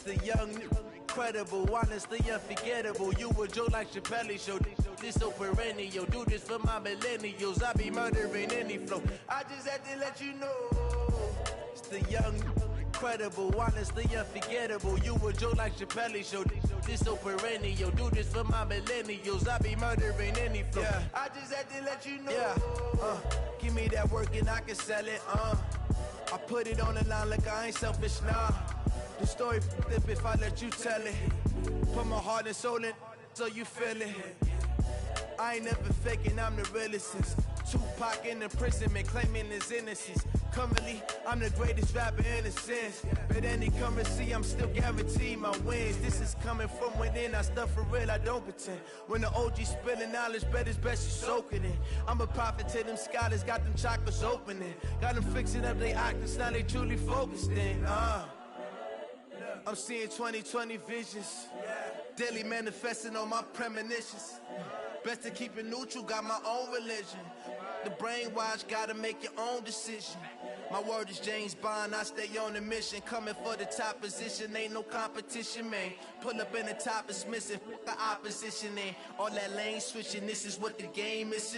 The young, incredible, honestly unforgettable. You a Joe like Chappelle show. This so perennial. Do this for my millennials. I be murdering any flow. I just had to let you know. It's the young, incredible, honestly unforgettable. You a Joe like Chappelle show. This so perennial. Do this for my millennials. I be murdering any flow. Yeah. I just had to let you know. Yeah. Give me that work and I can sell it. I put it on the line like I ain't selfish, nah. The story flip if I let you tell it. Put my heart and soul in so you feel it. I ain't never faking, I'm the realest since Tupac in the imprisonment claiming his innocence. Currently, I'm the greatest rapper in a sense. But any currency, I'm still guaranteed my wins. This is coming from within, I stuff for real, I don't pretend. When the OG spilling knowledge, bet it's best you soak it in. I'm a prophet to them scholars, got them chakras opening. Got them fixing up they actors, now they truly focused in. I'm seeing 2020 visions. Daily manifesting on my premonitions. Best to keep it neutral, got my own religion. The brainwash, gotta make your own decision. My word is James Bond, I stay on the mission. Coming for the top position, ain't no competition, man. Pull up in the top, it's missing, the opposition ain't. All that lane switching, this is what the game is.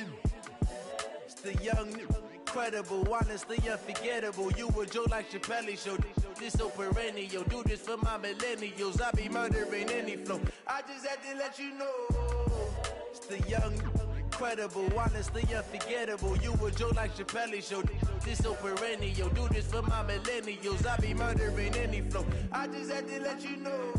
It's the young, incredible, honestly unforgettable. You a Joe like Chappelle show. This so perennial. Do this for my millennials. I be murdering any flow. I just had to let you know. It's the young, incredible, honestly unforgettable. You a Joe like Chappelle show. This so perennial. Do this for my millennials. I be murdering any flow. I just had to let you know.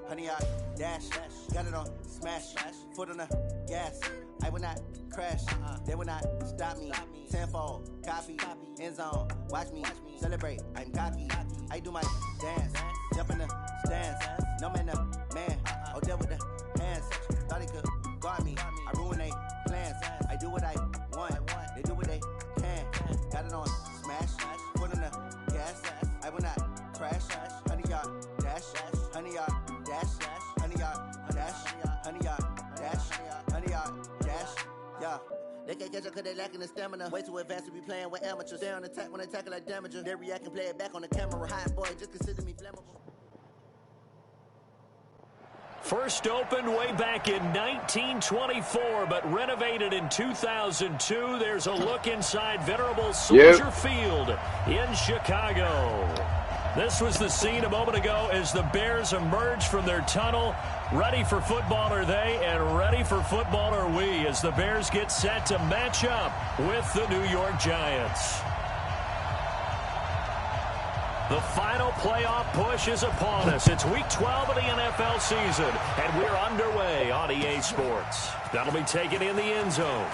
Honey, I dash, got it on smash, foot on the gas. I will not crash, they will not stop me. Tenfold, copy, end zone, watch me celebrate. I'm cocky, I do my dance, jump in the stands. No man, the man, oh there with the hands. Thought he could guard me, I ruin they plans. I do what I want, they do what they can. Got it on smash, foot on the gas. I will not crash, honey, y'all dash, honey, y'all dash, honey, y'all dash, honey, y'all dash, honey, y'all dash, yeah. They can't catch up cause they lacking the stamina. Way too advanced to be playing with amateurs. They on attack when they tackle like damager. They react and play it back on the camera. Hot boy, just consider me flammable. First opened way back in 1924, but renovated in 2002. There's a look inside venerable Soldier Field in Chicago. This was the scene a moment ago as the Bears emerged from their tunnel. Ready for football are they, and ready for football are we, as the Bears get set to match up with the New York Giants. The final playoff push is upon us. It's Week 12 of the NFL season, and we're underway on EA Sports. That'll be taken in the end zone.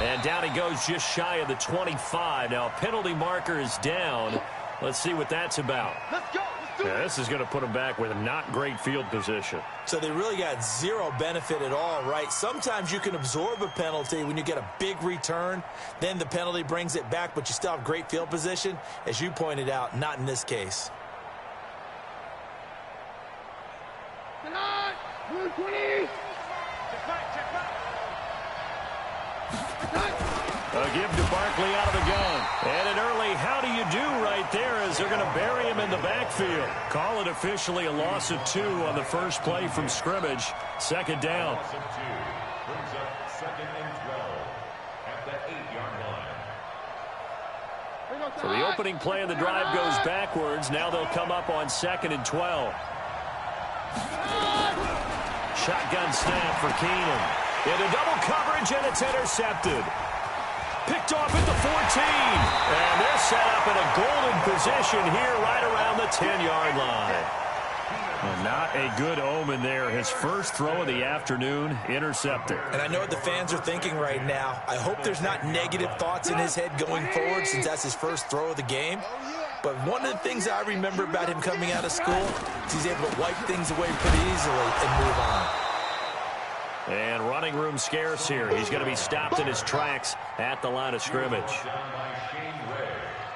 And down he goes just shy of the 25. Now, penalty marker is down. Let's see what that's about. Let's go. Yeah, this is going to put them back with not great field position. So they really got zero benefit at all, right? Sometimes you can absorb a penalty when you get a big return. Then the penalty brings it back, but you still have great field position. As you pointed out, not in this case. Blue 20. A give to Barkley out of the gun. And an early how do you do right there as they're going to bury him in the backfield. Call it officially a loss of 2 on the first play from scrimmage. Second down. Loss of 2 brings up 2nd and 12 at the 8-yard line. So the opening play of the drive goes backwards. Now they'll come up on 2nd and 12. Shotgun snap for Keenan. Into double coverage, and it's intercepted. Picked off at the 14. And they're set up in a golden position here right around the 10-yard line. Well, not a good omen there. His first throw of the afternoon, intercepted. And I know what the fans are thinking right now. I hope there's not negative thoughts in his head going forward since that's his first throw of the game. But one of the things I remember about him coming out of school is he's able to wipe things away pretty easily and move on. And running room scarce here. He's going to be stopped in his tracks at the line of scrimmage.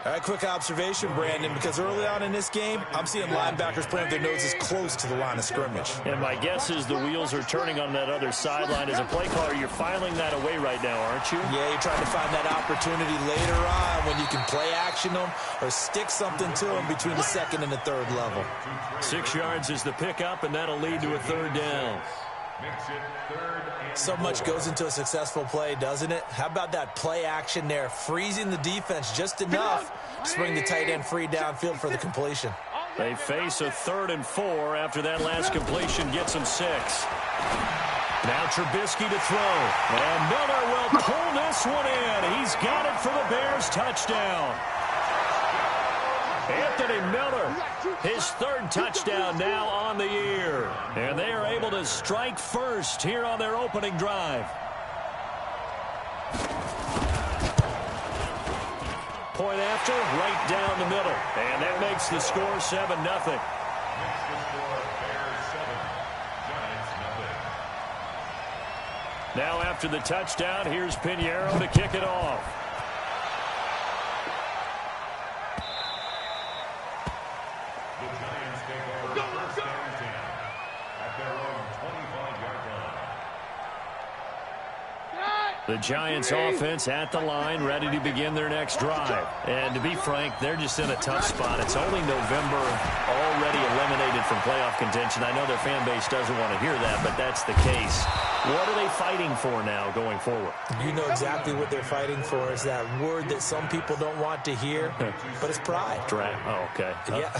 All right, quick observation, Brandon, because early on in this game, I'm seeing linebackers playing with their noses close to the line of scrimmage. And my guess is the wheels are turning on that other sideline. As a play caller, you're filing that away right now, aren't you? Yeah, you're trying to find that opportunity later on when you can play action them or stick something to them between the second and the third level. 6 yards is the pickup, and that'll lead to a third down. So much goes into a successful play, doesn't it? How about that play action there, freezing the defense just enough to bring the tight end free downfield for the completion. They face a 3rd and 4 after that last completion gets them 6. Now Trubisky to throw, and Miller will pull this one in. He's got it for the Bears touchdown. Anthony Miller, his 3rd touchdown now on the year. And they are able to strike first here on their opening drive. Point after, right down the middle. And that makes the score 7-0. Now after the touchdown, here's Pinheiro to kick it off. The Giants offense at the line, ready to begin their next drive. And to be frank, they're just in a tough spot. It's only November, already eliminated from playoff contention. I know their fan base doesn't want to hear that, but that's the case. What are they fighting for now going forward? You know exactly what they're fighting for. Is that word that some people don't want to hear, but it's pride. Draft. Oh, okay. Yeah.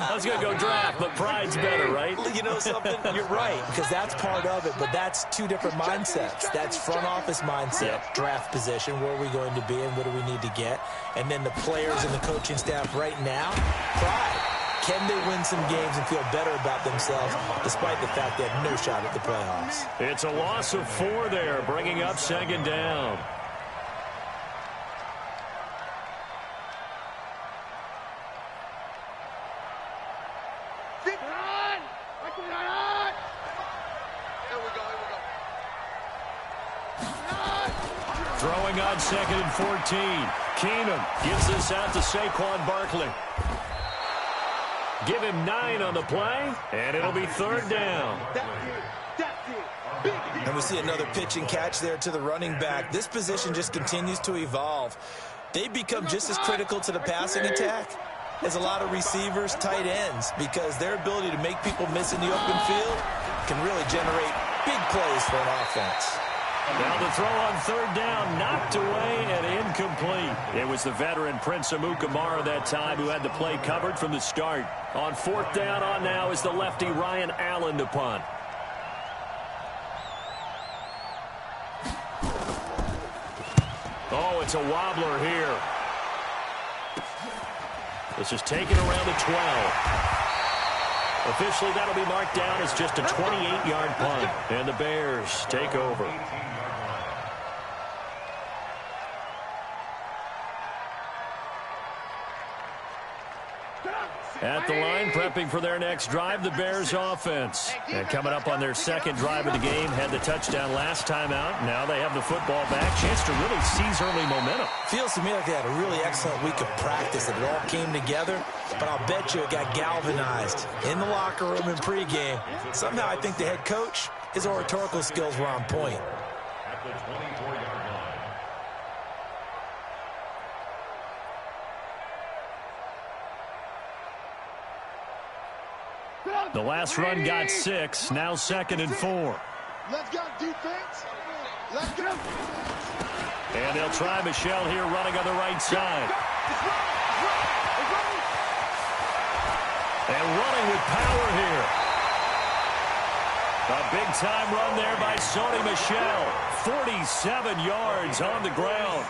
I was going to go draft, but pride's better, right? You know something? You're right, because that's part of it, but that's two different mindsets. That's front office mindset, draft position, where are we going to be and what do we need to get? And then the players and the coaching staff right now, pride. Can they win some games and feel better about themselves despite the fact they have no shot at the playoffs? It's a loss of 4 there, bringing up 2nd down. Throwing on 2nd and 14. Keenum gives this out to Saquon Barkley. Give him 9 on the play, and it'll be 3rd down. And we see another pitch and catch there to the running back. This position just continues to evolve. They become just as critical to the passing attack as a lot of receivers, tight ends, because their ability to make people miss in the open field can really generate big plays for an offense. Now the throw on 3rd down, knocked away and incomplete. It was the veteran Prince Amukamara that time who had the play covered from the start. On 4th down on now is the lefty Ryan Allen to punt. Oh, it's a wobbler here. This is taken around the 12. Officially, that'll be marked down as just a 28-yard punt. And the Bears take over. At the line, prepping for their next drive, the Bears offense. And coming up on their 2nd drive of the game, had the touchdown last time out. Now they have the football back. Chance to really seize early momentum. Feels to me like they had a really excellent week of practice, and it all came together. But I'll bet you it got galvanized in the locker room in pregame. Somehow I think the head coach, his oratorical skills were on point. At the 24-yard line. The last run got 6. Now 2nd and 4. Let's go, defense. Let's go. And they'll try Michelle here running on the right side. And running with power here. A big-time run there by Sony Michel. 47 yards on the ground.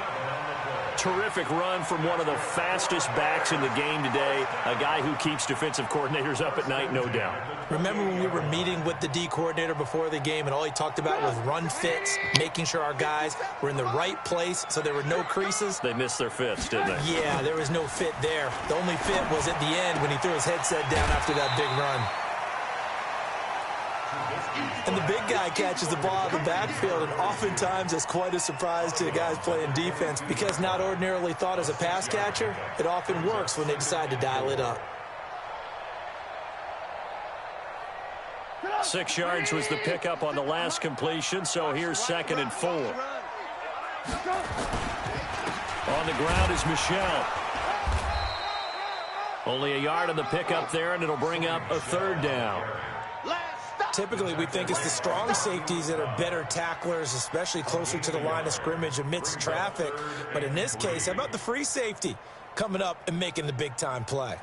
Terrific run from one of the fastest backs in the game today, a guy who keeps defensive coordinators up at night, no doubt. Remember when we were meeting with the D coordinator before the game, and all he talked about was run fits, making sure our guys were in the right place so there were no creases? They missed their fits, didn't they? Yeah, there was no fit there. The only fit was at the end when he threw his headset down after that big run. And the big guy catches the ball out of the backfield, and oftentimes it's quite a surprise to the guys playing defense because not ordinarily thought as a pass catcher, it often works when they decide to dial it up. 6 yards was the pickup on the last completion, so here's 2nd and 4. On the ground is Michel. Only a yard on the pickup there, and it'll bring up a 3rd down. Typically, we think it's the strong safeties that are better tacklers, especially closer to the line of scrimmage amidst traffic. But in this case, how about the free safety coming up and making the big-time play?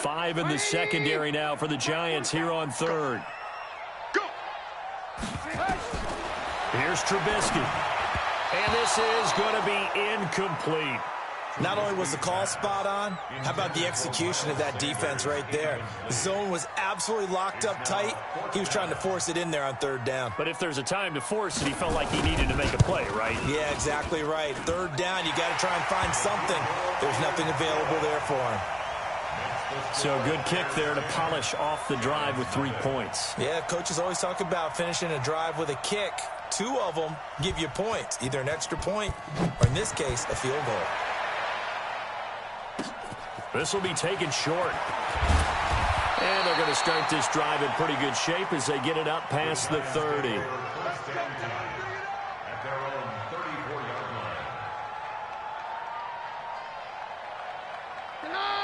Five in the secondary now for the Giants here on 3rd. Here's Trubisky. And this is going to be incomplete. Not only was the call spot on, how about the execution of that defense right there? The zone was absolutely locked up tight. He was trying to force it in there on 3rd down. But if there's a time to force it, he felt like he needed to make a play, right? Yeah, exactly right. 3rd down, you got to try and find something. There's nothing available there for him. So good kick there to polish off the drive with 3 points. Yeah, coaches always talk about finishing a drive with a kick. 2 of them give you points, either an extra point or, in this case, a field goal. This will be taken short. And they're going to start this drive in pretty good shape as they get it up past the 30.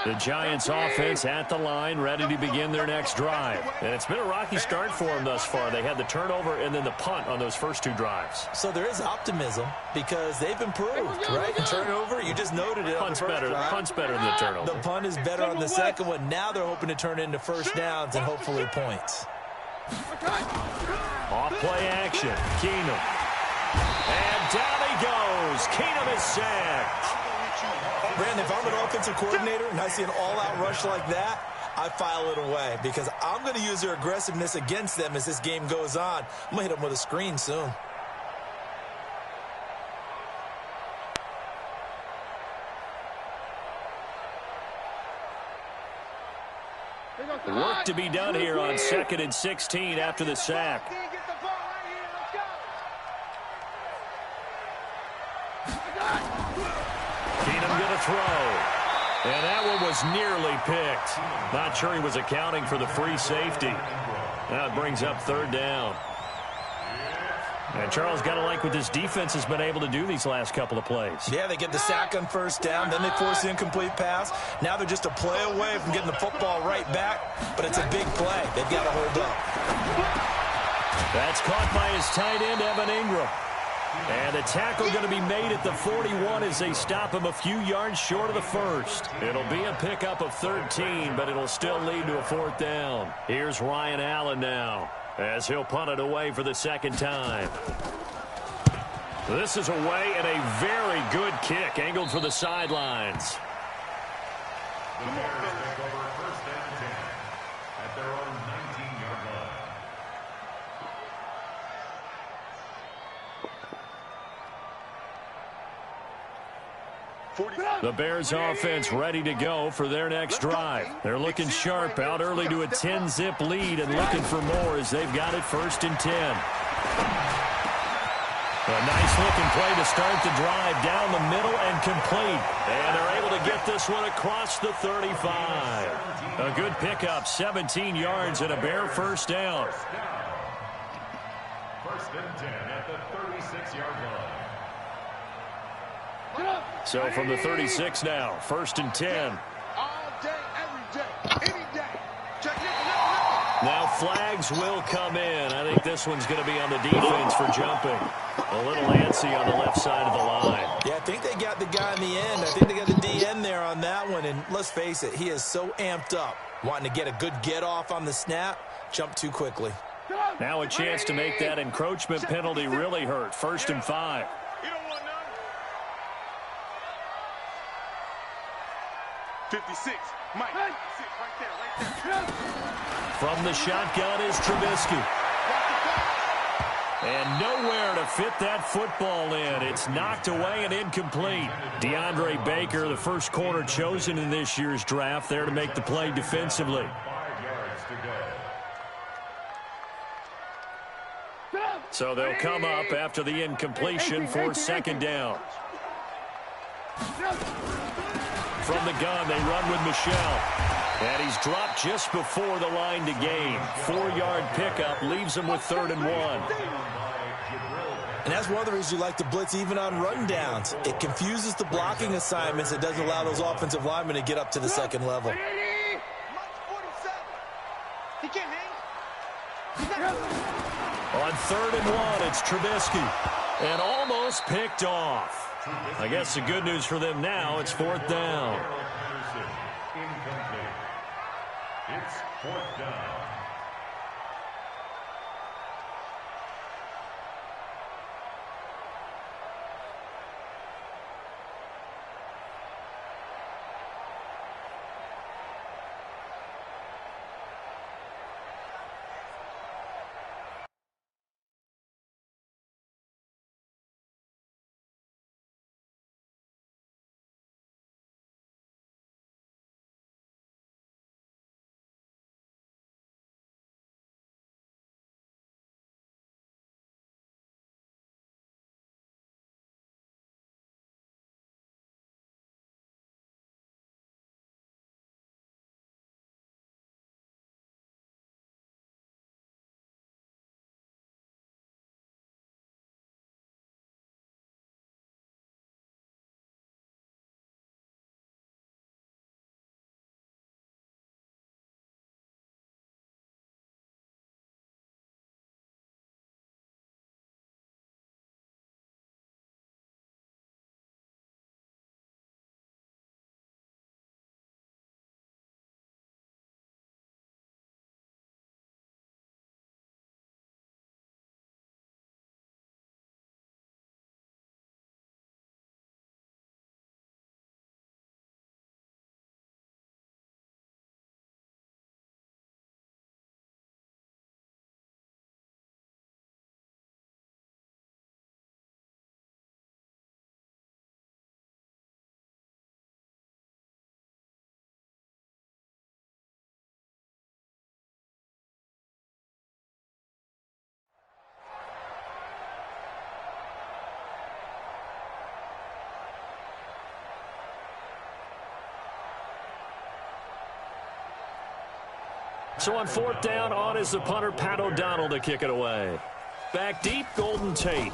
The Giants offense at the line, ready to begin their next drive. And it's been a rocky start for them thus far. They had the turnover and then the punt on those first 2 drives. So there is optimism because they've improved, right? And turnover, you just noted it. Punt's better than the turnover. The punt is better on the second one. Now they're hoping to turn it into first downs and hopefully points. Off play action. Keenum. And down he goes. Keenum is sacked. Brandon, if I'm an offensive coordinator and I see an all-out rush like that, I file it away because I'm going to use their aggressiveness against them as this game goes on. I'm going to hit them with a screen soon. Work to be done here on 2nd and 16 after the sack. Keenum going to throw. And that one was nearly picked. Not sure he was accounting for the free safety. Now it brings up 3rd down. And Charles, got to like what this defense has been able to do these last couple of plays. Yeah, they get the sack on 1st down, then they force the incomplete pass. Now they're just a play away from getting the football right back, but it's a big play. They've got to hold up. That's caught by his tight end, Evan Ingram. And the tackle going to be made at the 41 as they stop him a few yards short of the 1st. It'll be a pickup of 13, but it'll still lead to a 4th down. Here's Ryan Allen now as he'll punt it away for the 2nd time. This is away and a very good kick angled for the sidelines. The Bears take over 1st and 10 at their own 19-yard line. The Bears offense ready to go for their next drive. They're looking sharp, out early to a 10-zip lead and looking for more as they've got it 1st and 10. A nice-looking play to start the drive down the middle and complete. And they're able to get this one across the 35. A good pickup, 17 yards and a Bear 1st down. 1st and 10 at the 36-yard line. So from the 36 now, 1st and 10. All day, every day, any day. Now flags will come in. I think this one's going to be on the defense for jumping. A little antsy on the left side of the line. Yeah, I think they got the guy in the end. I think they got the DN there on that one. And let's face it, he is so amped up, wanting to get a good get off on the snap, jump too quickly. Now a chance to make that encroachment penalty really hurt. 1st and 5. You don't want none. 56. Mike. 56, right there. From the shotgun is Trubisky. And nowhere to fit that football in. It's knocked away and incomplete. DeAndre Baker, the first corner chosen in this year's draft, there to make the play defensively. 5 yards to go. So they'll come up after the incompletion for 2nd down. From the gun, they run with Michel. And he's dropped just before the line to gain. 4-yard pickup leaves him with 3rd and 1. And that's one of the reasons you like to blitz even on run downs. It confuses the blocking assignments. It doesn't allow those offensive linemen to get up to the 2nd level. He can't hang. On 3rd and 1, it's Trubisky. And almost picked off. I guess the good news for them now, it's 4th down. Incomplete. It's 4th down. So on 4th down, on is the punter, Pat O'Donnell, to kick it away. Back deep, Golden Tate.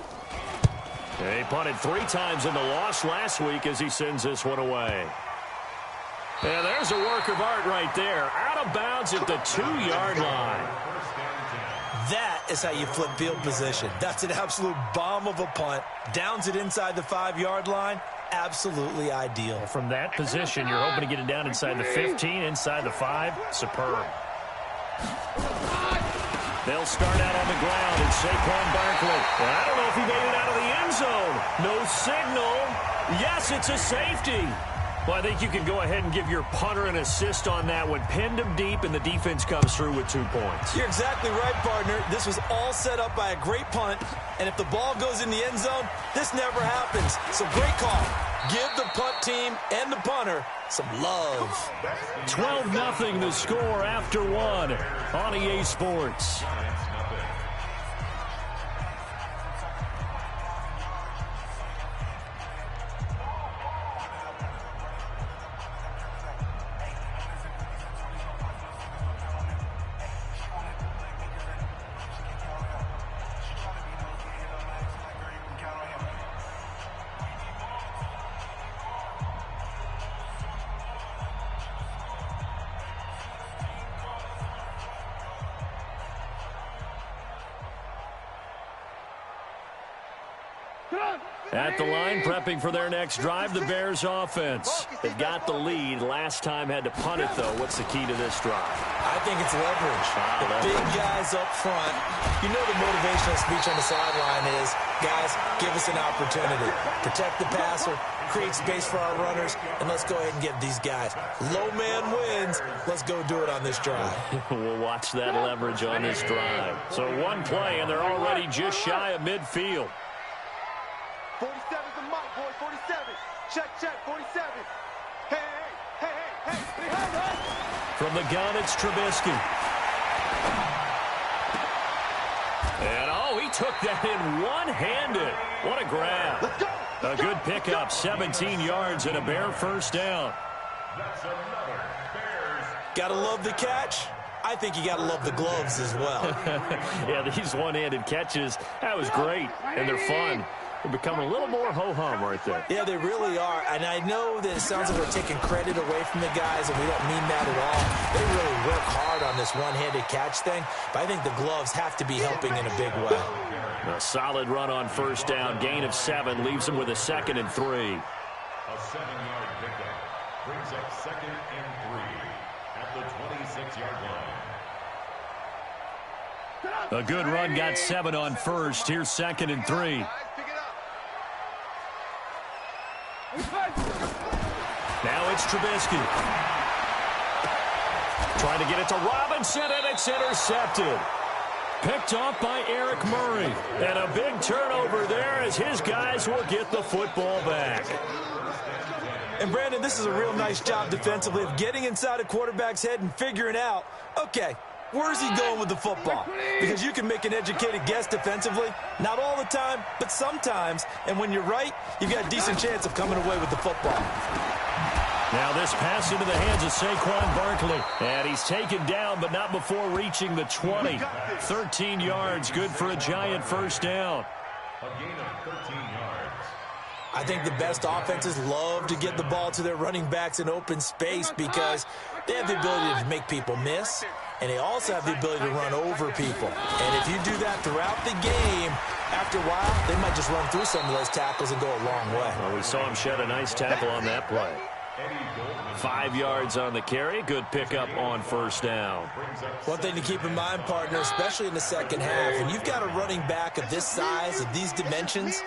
He punted 3 times in the loss last week as he sends this one away. And there's a work of art right there. Out of bounds at the 2-yard line. That is how you flip field position. That's an absolute bomb of a punt. Downs it inside the 5-yard line. Absolutely ideal. From that position, you're hoping to get it down inside the 15, inside the 5. Superb. They'll start out on the ground, and Saquon Barkley. Well, I don't know if he made it out of the end zone. No signal. Yes, it's a safety. Well, I think you can go ahead and give your punter an assist on that one. Pinned him deep, and the defense comes through with 2 points. You're exactly right, partner. This was all set up by a great punt, and if the ball goes in the end zone, this never happens. So great call. Give the punt team and the punter some love. 12-0 the score after 1 on EA Sports. At the line, prepping for their next drive, the Bears offense. They've got the lead. Last time had to punt it, though. What's the key to this drive? I think it's leverage. The big guys up front. You know the motivational speech on the sideline is, guys, give us an opportunity. Protect the passer, create space for our runners, and let's go ahead and get these guys. Low man wins. Let's go do it on this drive. We'll watch that leverage on this drive. So one play, and they're already just shy of midfield. 47's the mic, boy, 47. Check, 47. Hey, hey, hey, hey, hey, hey, hey. From the gun, it's Trubisky. And, oh, he took that in one-handed. What a grab. Let's go. A good pickup, 17 yards and a Bear first down. That's another Bears. Gotta love the catch. I think you gotta love the gloves as well. Yeah, these one-handed catches, that was great, and they're fun. They're becoming a little more ho-hum right there. Yeah, they really are. And I know that it sounds like we're taking credit away from the guys, and we don't mean that at all. They really work hard on this one-handed catch thing, but I think the gloves have to be helping in a big way. A solid run on first down. Gain of 7 leaves them with a 2nd and 3. A 7-yard pickup brings up 2nd and 3 at the 26-yard line. A good run got 7 on first. Here's 2nd and 3. Now it's Trubisky. Trying to get it to Robinson, and it's intercepted. Picked off by Eric Murray. And a big turnover there as his guys will get the football back. And, Brandon, this is a real nice job defensively of getting inside a quarterback's head and figuring out, okay, where's he going with the football? Because you can make an educated guess defensively. Not all the time, but sometimes. And when you're right, you've got a decent chance of coming away with the football. Now this pass into the hands of Saquon Barkley. And he's taken down, but not before reaching the 20. 13 yards, good for a giant first down. A gain of 13 yards. I think the best offenses love to get the ball to their running backs in open space because they have the ability to make people miss, and they also have the ability to run over people. And if you do that throughout the game, after a while, they might just run through some of those tackles and go a long way. Well, we saw him shed a nice tackle on that play. 5 yards on the carry. Good pickup on first down. One thing to keep in mind, partner, especially in the second half, when you've got a running back of this size, of these dimensions,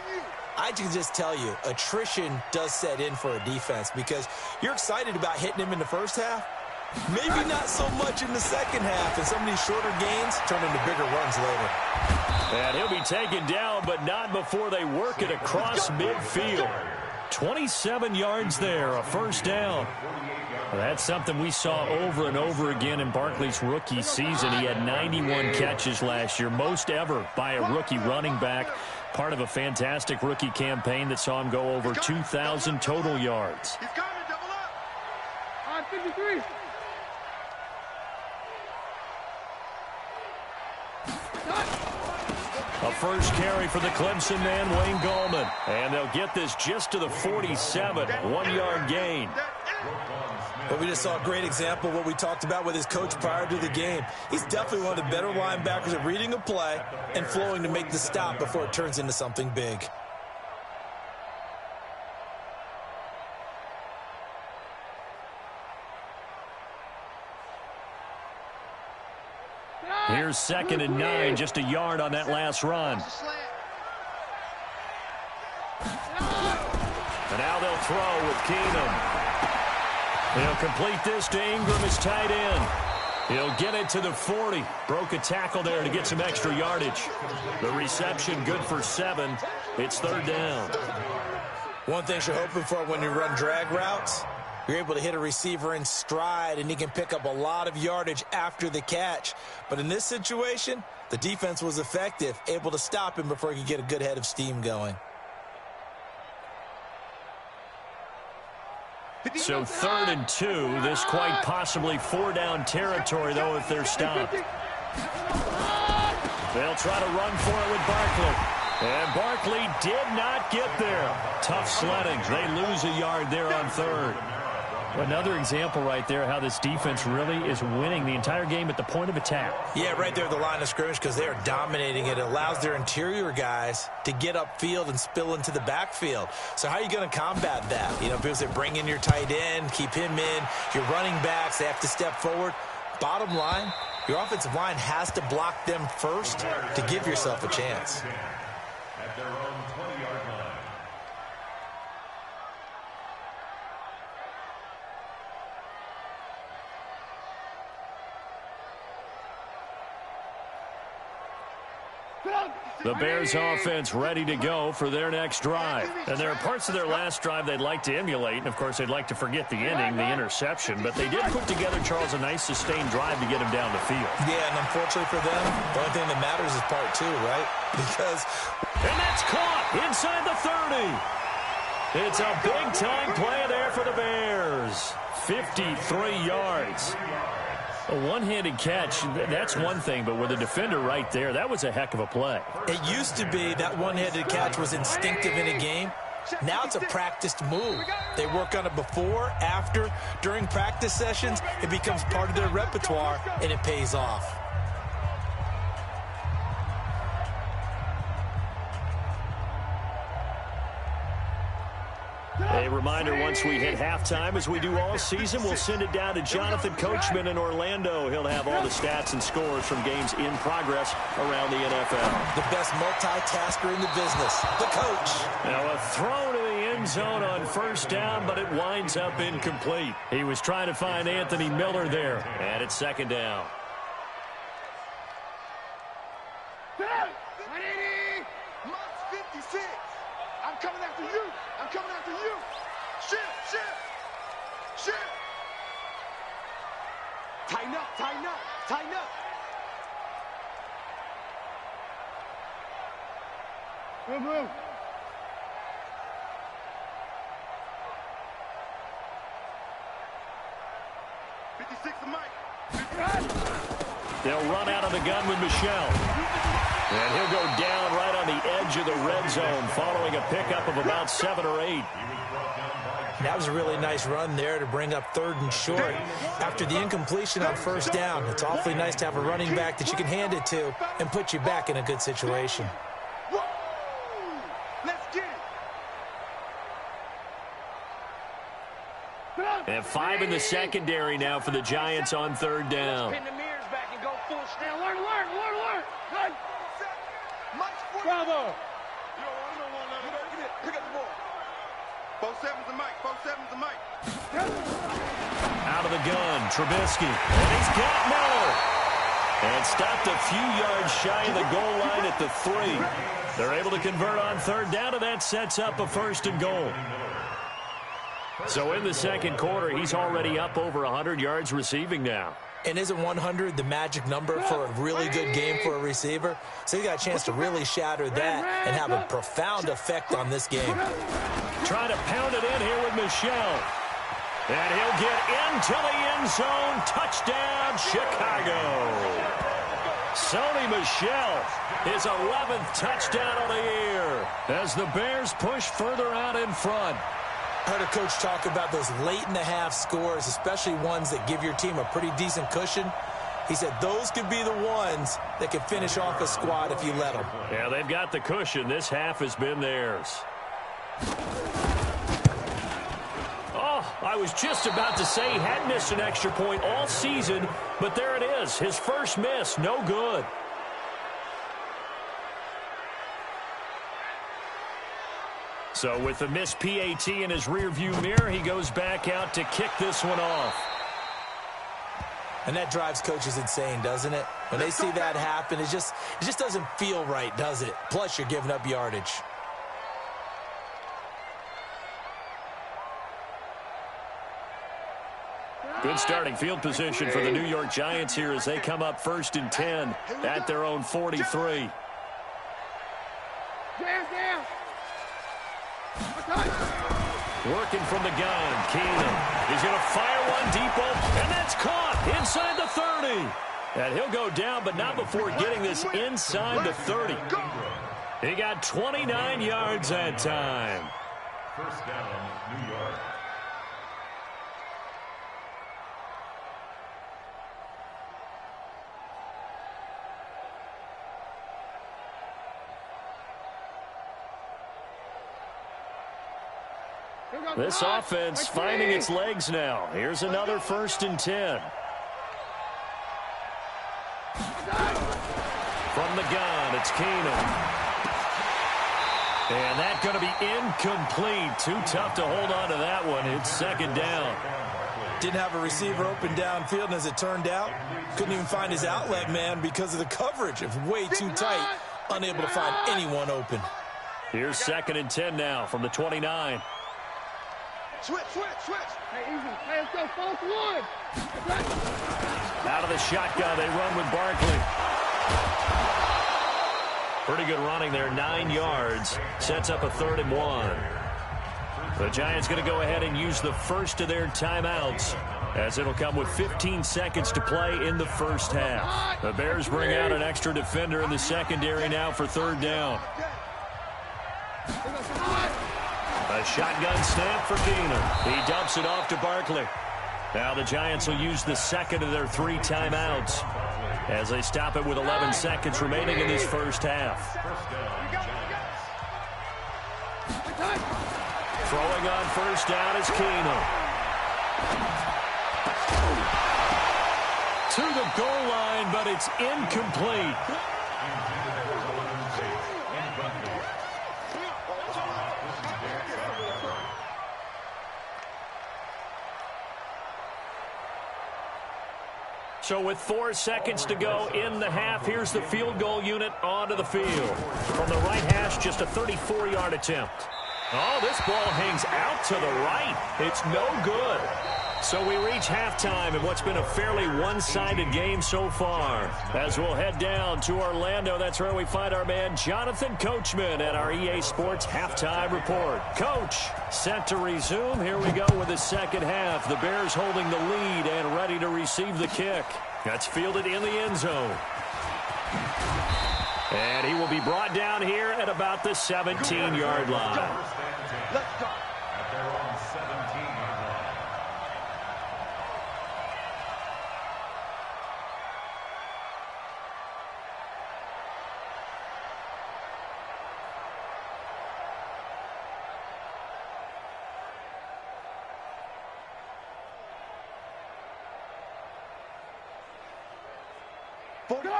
I can just tell you, attrition does set in for a defense because you're excited about hitting him in the first half. Maybe not so much in the second half, and some of these shorter gains turn into bigger runs later. And he'll be taken down, but not before they work it across midfield. 27 yards there, a first down. Well, that's something we saw over and over again in Barkley's rookie season. He had 91 catches last year, most ever by a rookie running back. Part of a fantastic rookie campaign that saw him go over 2,000 total yards. He's coming, double up. On 53. A first carry for the Clemson man, Wayne Gallman. And they'll get this just to the 47, 1-yard gain. But we just saw a great example of what we talked about with his coach prior to the game. He's definitely one of the better linebackers at reading a play and flowing to make the stop before it turns into something big. Here's 2nd and 9, just a yard on that last run. And now they'll throw with Keenum. He'll complete this to Ingram, his tight end. He'll get it to the 40. Broke a tackle there to get some extra yardage. The reception good for 7. It's 3rd down. One thing you're hoping for when you run drag routes, you're able to hit a receiver in stride, and he can pick up a lot of yardage after the catch. But in this situation, the defense was effective, able to stop him before he could get a good head of steam going. So 3rd and 2. This quite possibly 4-down territory, though, if they're stopped. They'll try to run for it with Barkley. And Barkley did not get there. Tough sledding. They lose a yard there on 3rd. Another example right there how this defense really is winning the entire game at the point of attack. Yeah, right there at the line of scrimmage because they are dominating it. It allows their interior guys to get upfield and spill into the backfield. So how are you going to combat that? You know, because they bring in your tight end, keep him in, your running backs, they have to step forward. Bottom line, your offensive line has to block them first to give yourself a chance. At their own 20-yard line. The Bears offense ready to go for their next drive. And there are parts of their last drive they'd like to emulate. And, of course, they'd like to forget the ending, the interception. But they did put together, Charles, a nice sustained drive to get him down the field. Yeah, and unfortunately for them, the only thing that matters is part two, right? Because... And that's caught inside the 30. It's a big-time play there for the Bears. 53 yards. A one-handed catch, that's one thing, but with a defender right there, that was a heck of a play. It used to be that one-handed catch was instinctive in a game. Now it's a practiced move. They work on it before, after, during practice sessions. It becomes part of their repertoire, and it pays off. A reminder, once we hit halftime, as we do all season, we'll send it down to Jonathan Coachman in Orlando. He'll have all the stats and scores from games in progress around the NFL. The best multitasker in the business, the coach. Now a throw to the end zone on first down, but it winds up incomplete. He was trying to find Anthony Miller there, and it's second down. I'm coming after you. I'm coming after you. Shift. Tighten up. Move. 56 to Mike. They'll run out of the gun with Michelle. And he'll go down right on the edge of the red zone following a pickup of about 7 or 8. That was a really nice run there to bring up 3rd and short. After the incompletion on first down, it's awfully nice to have a running back that you can hand it to and put you back in a good situation. Let's get it. And 5 in the secondary now for the Giants on 3rd down. Pin the mirrors back and go full strength. Alert. Right. Bravo. You don't want none of that. Pick up the ball. 4-7's the mic. Out of the gun, Trubisky. And he's got Miller. And stopped a few yards shy of the goal line at the 3. They're able to convert on 3rd down, and that sets up a 1st and goal. So in the second quarter, he's already up over 100 yards receiving now. And isn't 100 the magic number for a really good game for a receiver? So you got a chance to really shatter that and have a profound effect on this game. Trying to pound it in here with Michelle. And he'll get into the end zone. Touchdown, Chicago. Sony Michel, his 11th touchdown on the year as the Bears push further out in front. I heard a coach talk about those late-in-the-half scores, especially ones that give your team a pretty decent cushion. He said those could be the ones that can finish off a squad if you let them. Yeah, they've got the cushion. This half has been theirs. Oh, I was just about to say he hadn't missed an extra point all season, but there it is. His first miss, no good. So with the missed PAT in his rearview mirror, he goes back out to kick this one off. And that drives coaches insane, doesn't it? When they see that happen, it just doesn't feel right, does it? Plus, you're giving up yardage. Good starting field position for the New York Giants here as they come up 1st and 10 at their own 43. Working from the gun, Keenan. He's going to fire one deep open, and that's caught inside the 30. And he'll go down, but not before getting this inside the 30. He got 29 yards that time. First down, New York. This offense finding its legs now. Here's another 1st and 10. From the gun, it's Keenum. And that's going to be incomplete. Too tough to hold on to that one. It's 2nd down. Didn't have a receiver open downfield, and as it turned out, couldn't even find his outlet man because of the coverage. It was way too tight, unable to find anyone open. Here's 2nd and 10 now from the 29. Switch. Hey, easy. Hey, let's go. False one. Out of the shotgun, they run with Barkley. Pretty good running there, 9 yards. Sets up a 3rd and 1. The Giants going to go ahead and use the first of their timeouts, as it'll come with 15 seconds to play in the first half. The Bears bring out an extra defender in the secondary now for 3rd down. A shotgun snap for Keenum. He dumps it off to Barkley. Now the Giants will use the second of their 3 timeouts as they stop it with 11 seconds remaining in this first half. Throwing on 1st down is Keenum. To the goal line, but it's incomplete. So with 4 seconds to go in the half, here's the field goal unit onto the field. From the right hash, just a 34-yard attempt. Oh, this ball hangs out to the right. It's no good. So we reach halftime in what's been a fairly one-sided game so far. As we'll head down to Orlando, that's where we find our man Jonathan Coachman at our EA Sports Halftime Report. Coach, set to resume. Here we go with the second half. The Bears holding the lead and ready to receive the kick. That's fielded in the end zone. And he will be brought down here at about the 17-yard line. Let's go. At their own 17-yard line.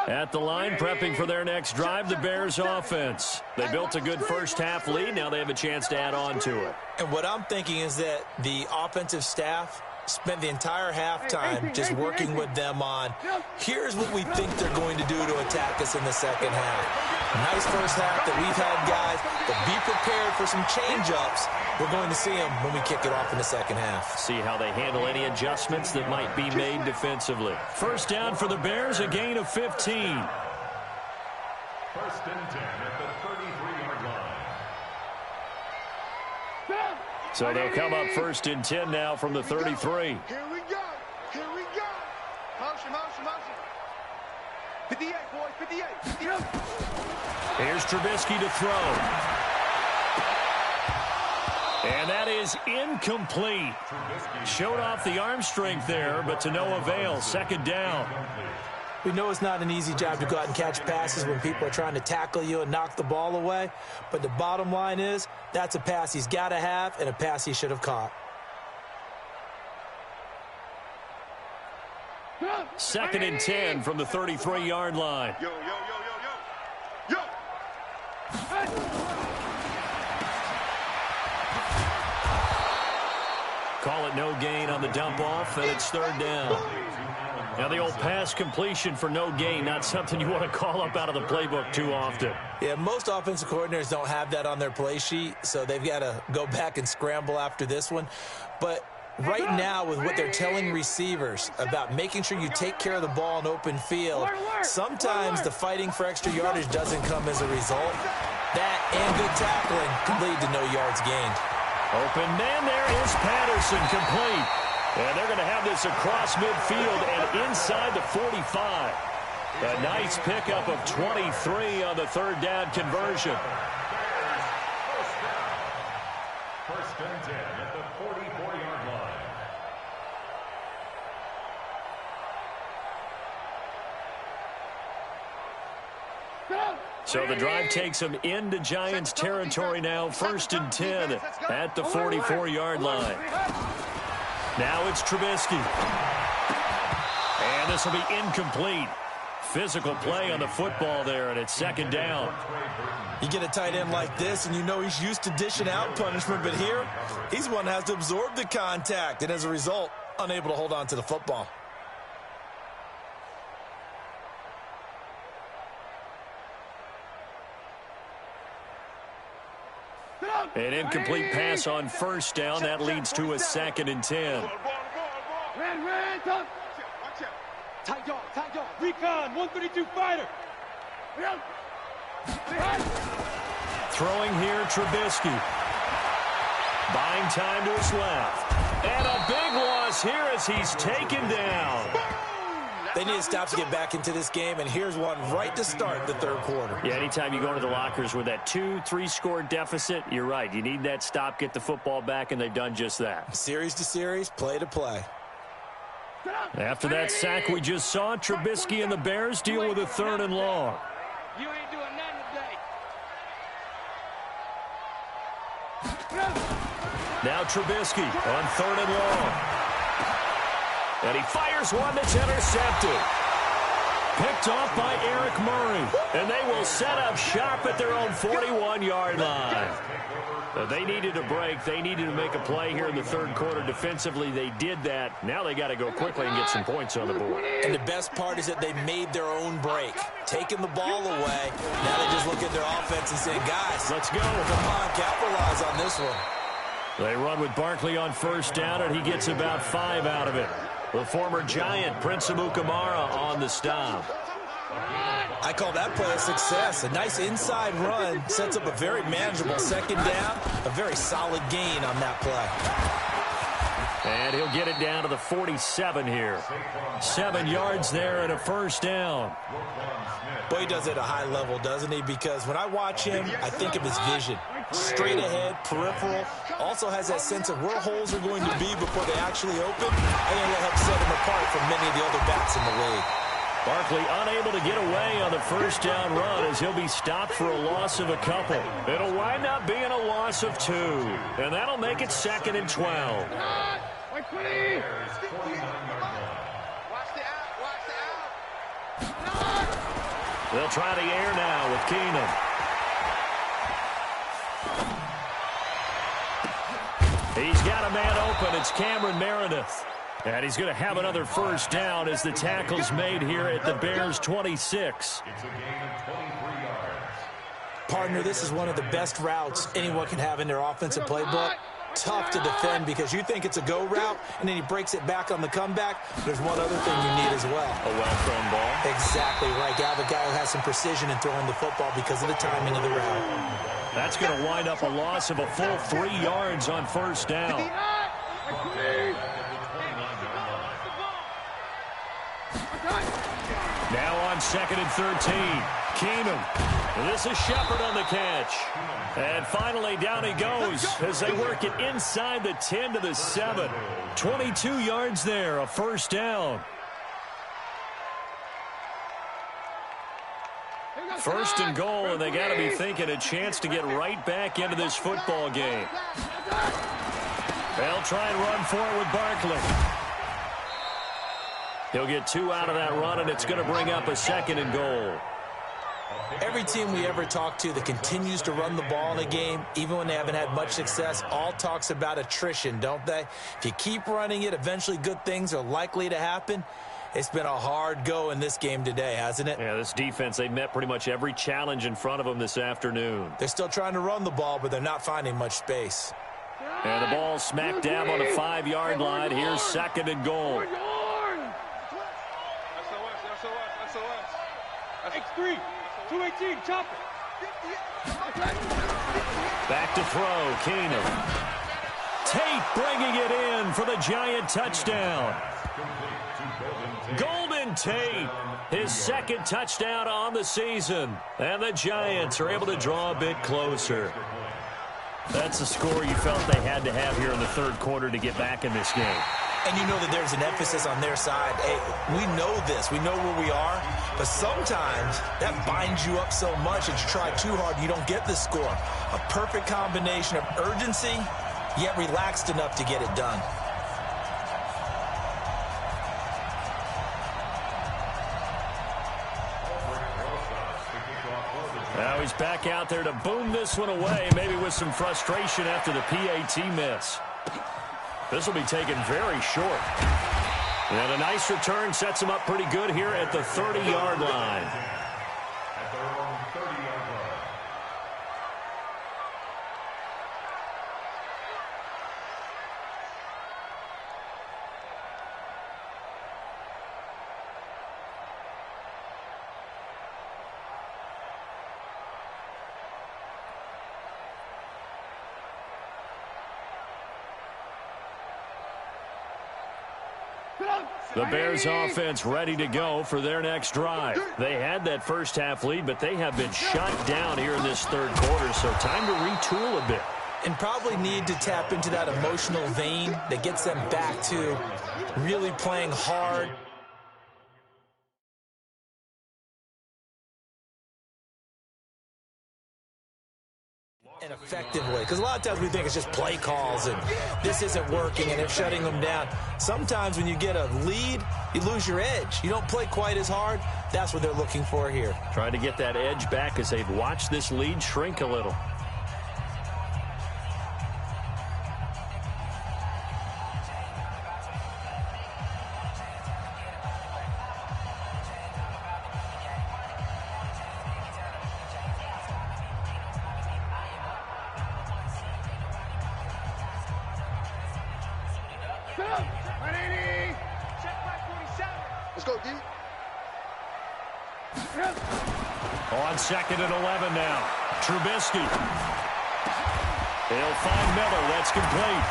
At the line, prepping for their next drive, the Bears offense. They built a good first half lead. Now they have a chance to add on to it. And what I'm thinking is that the offensive staff spent the entire halftime just working with them on, here's what we think they're going to do to attack us in the second half. Nice first half that we've had, guys, but be prepared for some change-ups. We're going to see them when we kick it off in the second half. See how they handle any adjustments that might be made defensively. First down for the Bears, a gain of 15. 1st and 10 at the 33-yard line. So they'll come up 1st and 10 now from the 33. Here we go. Motion. 58, boys, 58. Here's Trubisky to throw. And that is incomplete. Showed off the arm strength there, but to no avail. 2nd down. We know it's not an easy job to go out and catch passes when people are trying to tackle you and knock the ball away. But the bottom line is, that's a pass he's got to have and a pass he should have caught. 2nd and 10 from the 33-yard line. Yo. Call it no gain on the dump off, and it's 3rd down. Now the old pass completion for no gain, not something you want to call up out of the playbook too often. Yeah, most offensive coordinators don't have that on their play sheet, so they've got to go back and scramble after this one. But right now, with what they're telling receivers about making sure you take care of the ball in open field, sometimes the fighting for extra yardage doesn't come as a result. That and good tackling could lead to no yards gained. Open man, there is Patterson, complete. And they're going to have this across midfield and inside the 45. A nice pickup of 23 on the 3rd down conversion. First and 10 at the 44-yard line. So the drive takes them into Giants territory now, 1st and 10 at the 44-yard line. Now it's Trubisky. And this will be incomplete. Physical play on the football there, and it's 2nd down. You get a tight end like this, and you know he's used to dishing out punishment, but here, he's one that has to absorb the contact, and as a result, unable to hold on to the football. An incomplete pass on 1st down. That leads to a 2nd and 10. Red, top. Tight dog. Recon, 132 fighter. Throwing here, Trubisky. Buying time to his left. And a big loss here as he's taken down. They need to stop to get back into this game, and here's one right to start the 3rd quarter. Yeah, anytime you go into the lockers with that 2-3 deficit, you're right. You need that stop, get the football back, and they've done just that. Series to series, play to play. After that sack we just saw, Trubisky and the Bears deal with a 3rd and long. You ain't doing nothing today. Now Trubisky on 3rd and long. And he fires one that's intercepted. Picked off by Eric Murray. And they will set up shop at their own 41-yard line. They needed a break. They needed to make a play here in the 3rd quarter. Defensively, they did that. Now they got to go quickly and get some points on the board. And the best part is that they made their own break. Taking the ball away. Now they just look at their offense and say, guys, let's go. Come on, capitalize on this one. They run with Barkley on 1st down, and he gets about 5 out of it. The former Giant, Prince Amukamara, on the stop. I call that play a success. A nice inside run sets up a very manageable 2nd down. A very solid gain on that play. And he'll get it down to the 47 here. 7 yards there and a 1st down. Boy, he does it at a high level, doesn't he? Because when I watch him, I think of his vision. Straight ahead, peripheral. Also has that sense of where holes are going to be before they actually open. I think that helps set him apart from many of the other backs in the league. Barkley unable to get away on the 1st down run as he'll be stopped for a loss of a couple. It'll wind up being a loss of 2. And that'll make it 2nd and 12. They'll try the air now with Keenum. He's got a man open. It's Cameron Meredith. And he's going to have another 1st down as the tackle's made here at the Bears' 26. It's a gain of 23 yards. Partner, this is one of the best routes anyone can have in their offensive playbook. Tough to defend because you think it's a go route, and then he breaks it back on the comeback. There's one other thing you need as well. A well-thrown ball. Exactly right. You have a guy who has some precision in throwing the football because of the timing of the route. That's going to wind up a loss of a full 3 yards on 1st down. Now on 2nd and 13. Keenum. This is Shepard on the catch. And finally down he goes as they work it inside the 10 to the 7. 22 yards there, a 1st down. 1st and goal, and they got to be thinking a chance to get right back into this football game. They'll try and run for it with Barkley. He'll get 2 out of that run, and it's going to bring up a 2nd and goal. Every team we ever talk to that continues to run the ball in a game, even when they haven't had much success, all talks about attrition, don't they? If you keep running it, eventually good things are likely to happen. It's been a hard go in this game today, hasn't it? Yeah, this defense, they met pretty much every challenge in front of them this afternoon. They're still trying to run the ball, but they're not finding much space. And the ball smacked down on the 5-yard line. Here's 2nd and goal. X3, 218, chop it. Back to throw, Keenum. Tate bringing it in for the Giant touchdown. Golden Tate, his 2nd touchdown on the season. And the Giants are able to draw a bit closer. That's the score you felt they had to have here in the 3rd quarter to get back in this game. And you know that there's an emphasis on their side. Hey, we know this. We know where we are. But sometimes that binds you up so much that you try too hard, you don't get the score. A perfect combination of urgency, yet relaxed enough to get it done. Now he's back out there to boom this one away, maybe with some frustration after the PAT miss. This will be taken very short. And a nice return sets him up pretty good here at the 30-yard line. At their own 30-yard line. The Bears offense ready to go for their next drive. They had that first half lead, but they have been shut down here in this third quarter, so time to retool a bit. And probably need to tap into that emotional vein that gets them back to really playing hard. And effectively, because a lot of times we think it's just play calls and this isn't working and they're shutting them down. Sometimes when you get a lead, you lose your edge. You don't play quite as hard. That's what they're looking for here. Trying to get that edge back as they've watched this lead shrink a little. Let's go, D. On 2nd and 11 now. Trubisky. He'll find Miller. That's complete.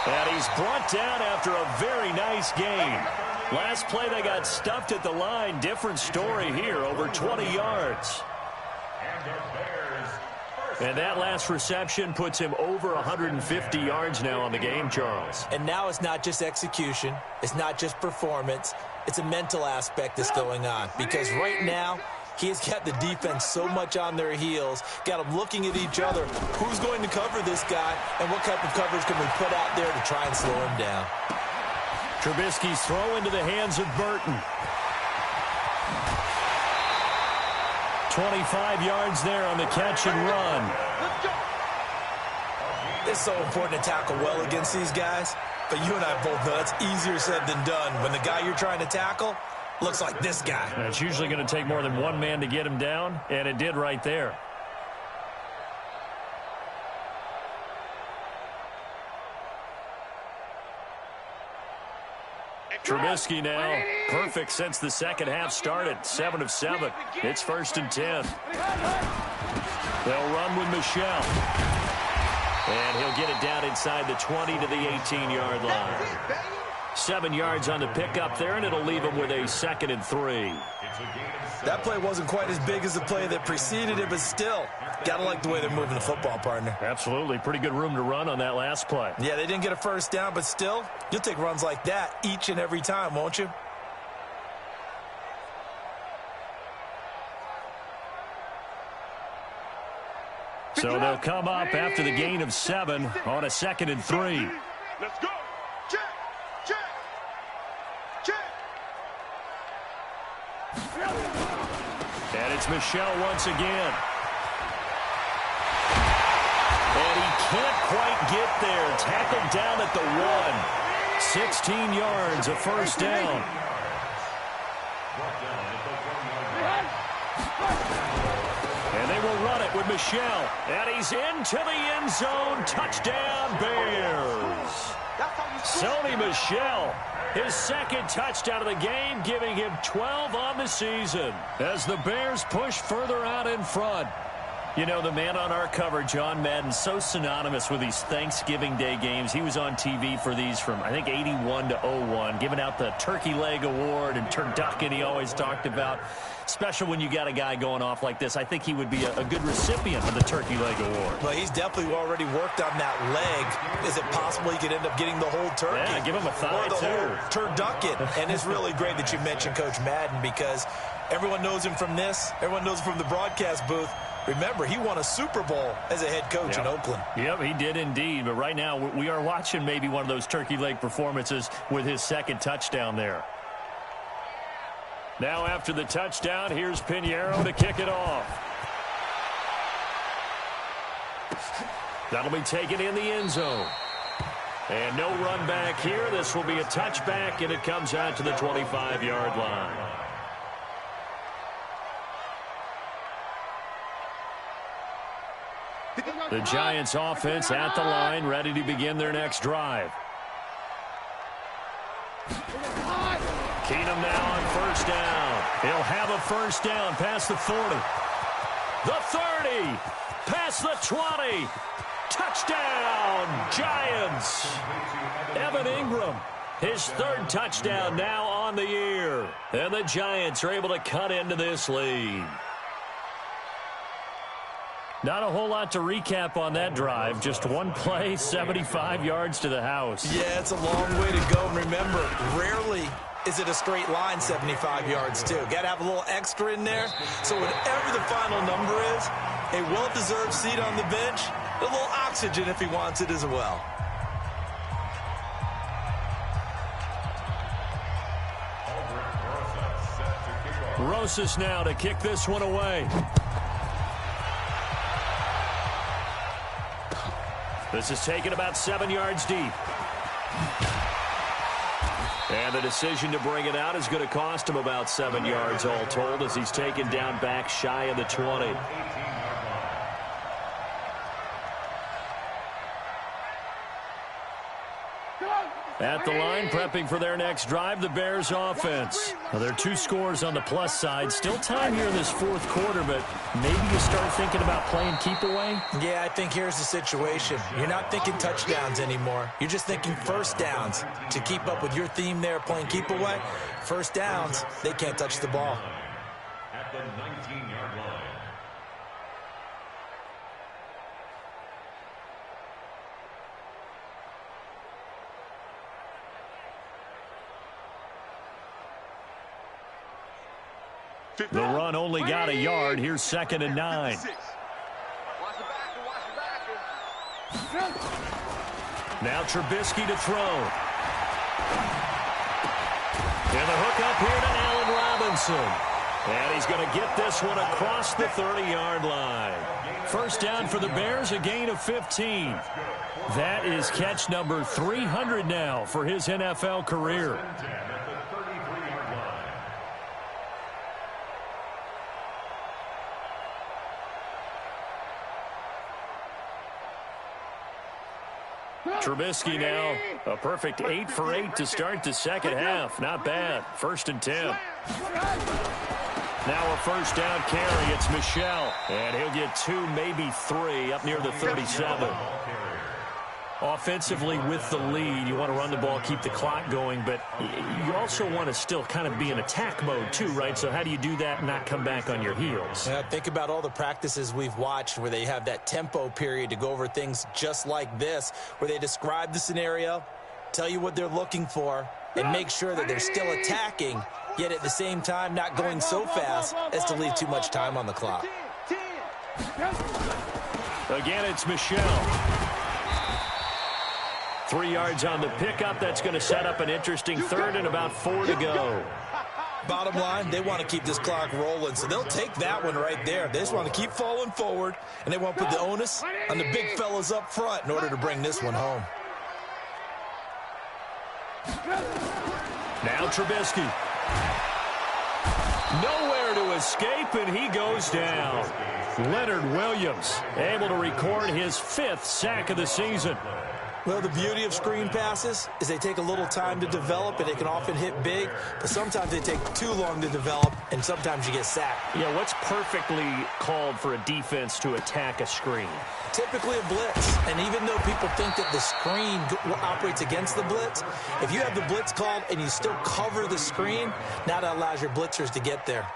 And he's brought down after a very nice game. Last play they got stuffed at the line. Different story here. Over 20 yards. And that last reception puts him over 150 yards now on the game, Charles. And now it's not just execution. It's not just performance. It's a mental aspect that's going on. Because right now, he's got the defense so much on their heels, got them looking at each other. Who's going to cover this guy, and what type of coverage can we put out there to try and slow him down? Trubisky's throw into the hands of Burton. 25 yards there on the catch and run. It's so important to tackle well against these guys, but you and I both know it's easier said than done when the guy you're trying to tackle looks like this guy. It's usually going to take more than one man to get him down, and it did right there. Trubisky now, perfect since the second half started. 7 of 7. It's 1st and 10. They'll run with Michel. And he'll get it down inside the 20 to the 18-yard line. 7 yards on the pickup there, and it'll leave him with a 2nd and 3. That play wasn't quite as big as the play that preceded it, but still, gotta like the way they're moving the football, partner. Absolutely. Pretty good room to run on that last play. Yeah, they didn't get a first down, but still, you'll take runs like that each and every time, won't you? So they'll come up after the gain of 7 on a 2nd and 3. Let's go. Check, check, check. And it's Michel once again. And he can't quite get there. Tackled down at the 1. 16 yards, a first down. And they will run it with Michel. And he's into the end zone. Touchdown, Bears. Sony Michel, his 2nd touchdown of the game, giving him 12 on the season as the Bears push further out in front. You know, the man on our cover, John Madden, so synonymous with these Thanksgiving Day games. He was on TV for these from, I think, 81 to 01, giving out the Turkey Leg Award and turducken he always talked about. Special when you got a guy going off like this. I think he would be a good recipient of the Turkey Leg Award. Well, he's definitely already worked on that leg. Is it possible he could end up getting the whole turkey? Yeah, give him a thigh, or the too. whole turducken. And it's really great that you mentioned Coach Madden, because everyone knows him from this. Everyone knows him from the broadcast booth. Remember, he won a Super Bowl as a head coach in Oakland. Yep, he did indeed. But right now, we are watching maybe one of those turkey leg performances with his second touchdown there. Now after the touchdown, here's Pinheiro to kick it off. That'll be taken in the end zone. And no run back here. This will be a touchback, and it comes out to the 25-yard line. The Giants offense at the line, ready to begin their next drive. Keenum now on first down. He'll have a first down past the 40. The 30. Past the 20. Touchdown, Giants. Evan Ingram, his third touchdown now on the year. And the Giants are able to cut into this lead. Not a whole lot to recap on that drive. Just one play, 75 yards to the house. Yeah, it's a long way to go. And remember, rarely is it a straight line 75 yards, too. Got to have a little extra in there. So whatever the final number is, a well-deserved seat on the bench, a little oxygen if he wants it as well. Rosas now to kick this one away. This is taken about 7 yards deep. And the decision to bring it out is going to cost him about 7 yards all told, as he's taken down back shy of the 20. At the line, prepping for their next drive, the Bears offense. Now, there are 2 scores on the plus side. Still time here in this fourth quarter, but maybe you start thinking about playing keep away? Yeah, I think here's the situation. You're not thinking touchdowns anymore. You're just thinking first downs. To keep up with your theme there, playing keep away, first downs, they can't touch the ball. At the 19-yard line. The run only got a yard. Here's 2nd and 9. Now Trubisky to throw. And the hook up here to Allen Robinson. And he's going to get this one across the 30-yard line. First down for the Bears, a gain of 15. That is catch number 300 now for his NFL career. Trubisky now a perfect 8 for 8 to start the second half. Not bad. 1st and 10. Now a first down carry. It's Michel. And he'll get 2, maybe 3 up near the 37. Offensively with the lead, you want to run the ball, keep the clock going, but you also want to still kind of be in attack mode too, right? So how do you do that and not come back on your heels? Yeah, think about all the practices we've watched where they have that tempo period to go over things just like this, where they describe the scenario, tell you what they're looking for, and make sure that they're still attacking, yet at the same time not going so fast as to leave too much time on the clock. Again, it's Michel. 3 yards on the pickup. That's going to set up an interesting 3rd and about 4 to go. Bottom line, they want to keep this clock rolling, so they'll take that one right there. They just want to keep falling forward, and they want to put the onus on the big fellas up front in order to bring this one home. Now Trubisky. Nowhere to escape, and he goes down. Leonard Williams able to record his 5th sack of the season. Well, the beauty of screen passes is they take a little time to develop, and they can often hit big, but sometimes they take too long to develop, and sometimes you get sacked. Yeah, what's perfectly called for a defense to attack a screen? Typically a blitz, and even though people think that the screen operates against the blitz, if you have the blitz called and you still cover the screen, now that allows your blitzers to get there.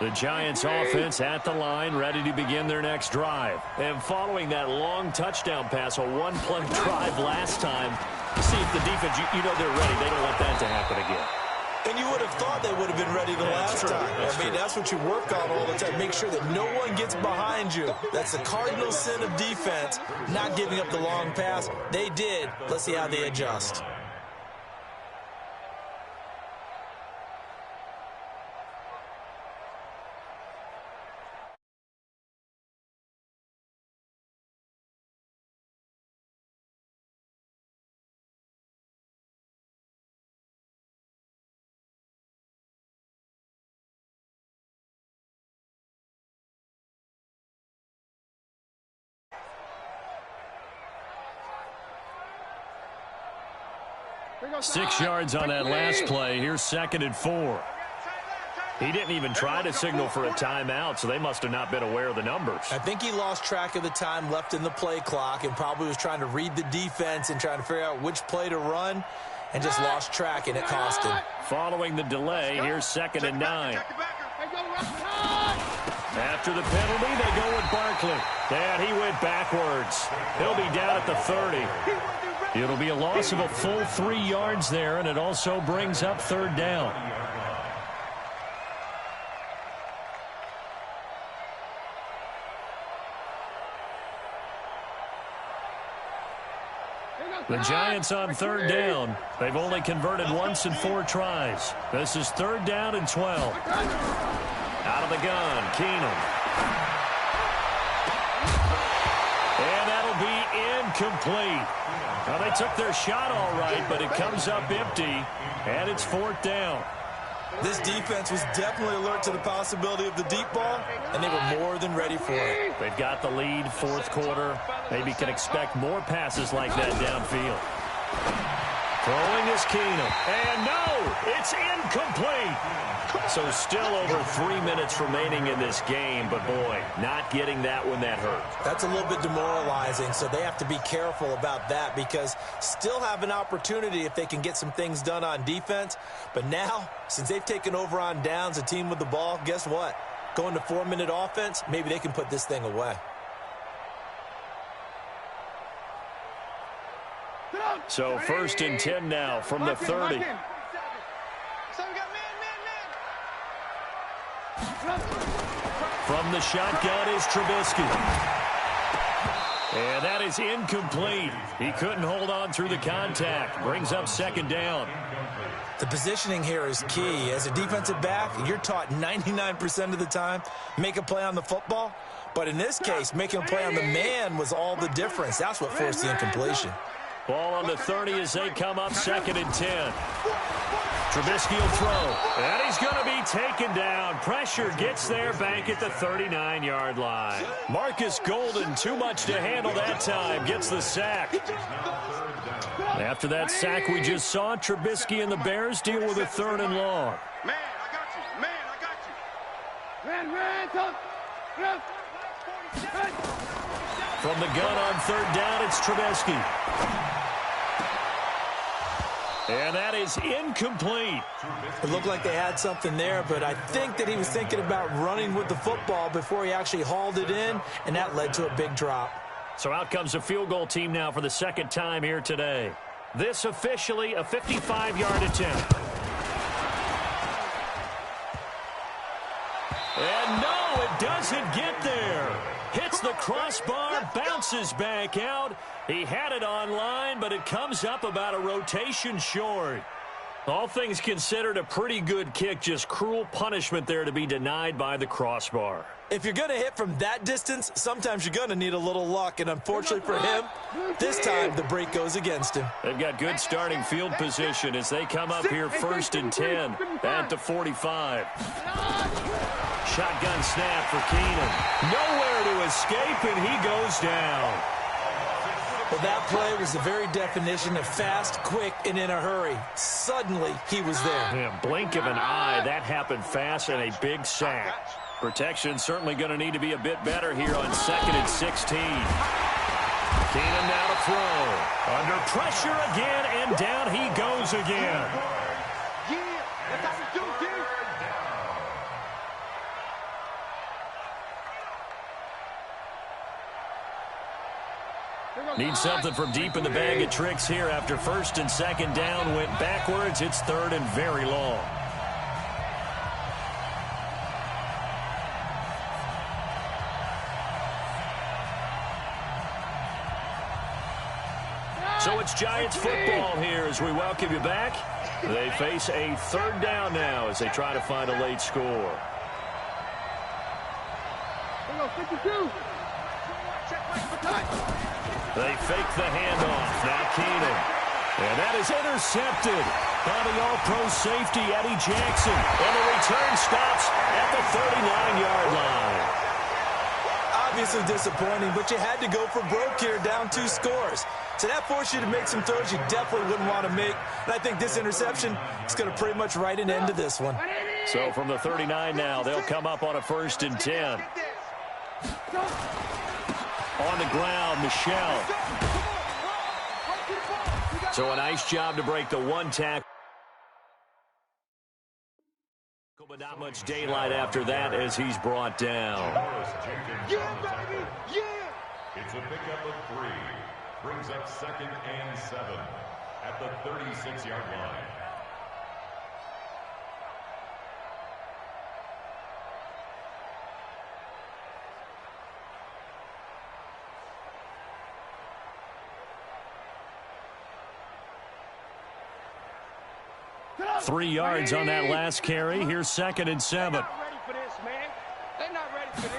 The Giants offense at the line, ready to begin their next drive. And following that long touchdown pass, a one-play drive last time, see if the defense, you know they're ready. They don't want that to happen again. And you would have thought they would have been ready the last time. I mean, that's what you work on all the time. Make sure that no one gets behind you. That's the cardinal sin of defense, not giving up the long pass. They did. Let's see how they adjust. Six yards on that last play. Here's 2nd and 4. He didn't even try to signal for a timeout, so they must have not been aware of the numbers. I think he lost track of the time left in the play clock and probably was trying to read the defense and trying to figure out which play to run and just lost track, and it cost him. Following the delay, here's 2nd and 9. After the penalty, they go with Barkley. And he went backwards. He'll be down at the 30. It'll be a loss of a full 3 yards there, and it also brings up 3rd down. The Giants on 3rd down. They've only converted once in 4 tries. This is 3rd down and 12. Out of the gun, Keenum. And that'll be incomplete. Well, they took their shot all right, but it comes up empty, and it's 4th down. This defense was definitely alert to the possibility of the deep ball, and they were more than ready for it. They've got the lead, 4th quarter. Maybe can expect more passes like that downfield. Throwing is Keenum. And no, it's incomplete. So still over 3 minutes remaining in this game, but boy, not getting that when that hurt. That's a little bit demoralizing, so they have to be careful about that because still have an opportunity if they can get some things done on defense. But now, since they've taken over on downs, a team with the ball, guess what? Going to 4-minute offense, maybe they can put this thing away. So 1st and 10 now from the 30. From the shotgun is Trubisky. And that is incomplete. He couldn't hold on through the contact. Brings up 2nd down. The positioning here is key. As a defensive back, you're taught 99% of the time, make a play on the football. But in this case, making a play on the man was all the difference. That's what forced the incompletion. Ball on the 30 as they come up 2nd and 10. Trubisky will throw, and he's going to be taken down. Pressure gets there back at the 39-yard line. Marcus Golden, too much to handle that time, gets the sack. After that sack we just saw, Trubisky and the Bears deal with a 3rd and long. Man, I got you. Man, I got you. From the gun on 3rd down, it's Trubisky. And that is incomplete. It looked like they had something there, but I think that he was thinking about running with the football before he actually hauled it in, and that led to a big drop. So out comes a field goal team now for the 2nd time here today. This officially a 55-yard attempt. And no, it doesn't get there. Hits the crossbar, bounces back out. He had it on line, but it comes up about a rotation short. All things considered, a pretty good kick, just cruel punishment there to be denied by the crossbar. If you're going to hit from that distance, sometimes you're going to need a little luck, and unfortunately for him, this time the break goes against him. They've got good starting field position as they come up here 1st and 10 at the 45. Shotgun snap for Keenum. Nowhere to escape, and he goes down. Well, that play was the very definition of fast, quick, and in a hurry. Suddenly, he was there. Yeah, blink of an eye, that happened fast, and a big sack. Protection certainly going to need to be a bit better here on 2nd and 16. Keenum now to throw. Under pressure again, and down he goes again. Yeah, that's how we do, dude. Need something from deep in the bag of tricks here after 1st and 2nd down. Went backwards. It's 3rd and very long. So it's Giants football here as we welcome you back. They face a 3rd down now as they try to find a late score. 52. They fake the handoff. Now Keenum. And that is intercepted by the all-pro safety, Eddie Jackson. And the return stops at the 39-yard line. Obviously disappointing, but you had to go for broke here, down 2 scores. So that forced you to make some throws you definitely wouldn't want to make. And I think this interception is going to pretty much write an end to this one. So from the 39 now, they'll come up on a 1st and 10. On the ground, Michelle. So a nice job to break the 1 tackle. But not much daylight after that as he's brought down. Yeah, baby, yeah. It's a pickup of 3. Brings up 2nd and 7 at the 36-yard line. Three yards on that last carry. Here's 2nd and 7. They're not ready for this, man. They're not ready for this.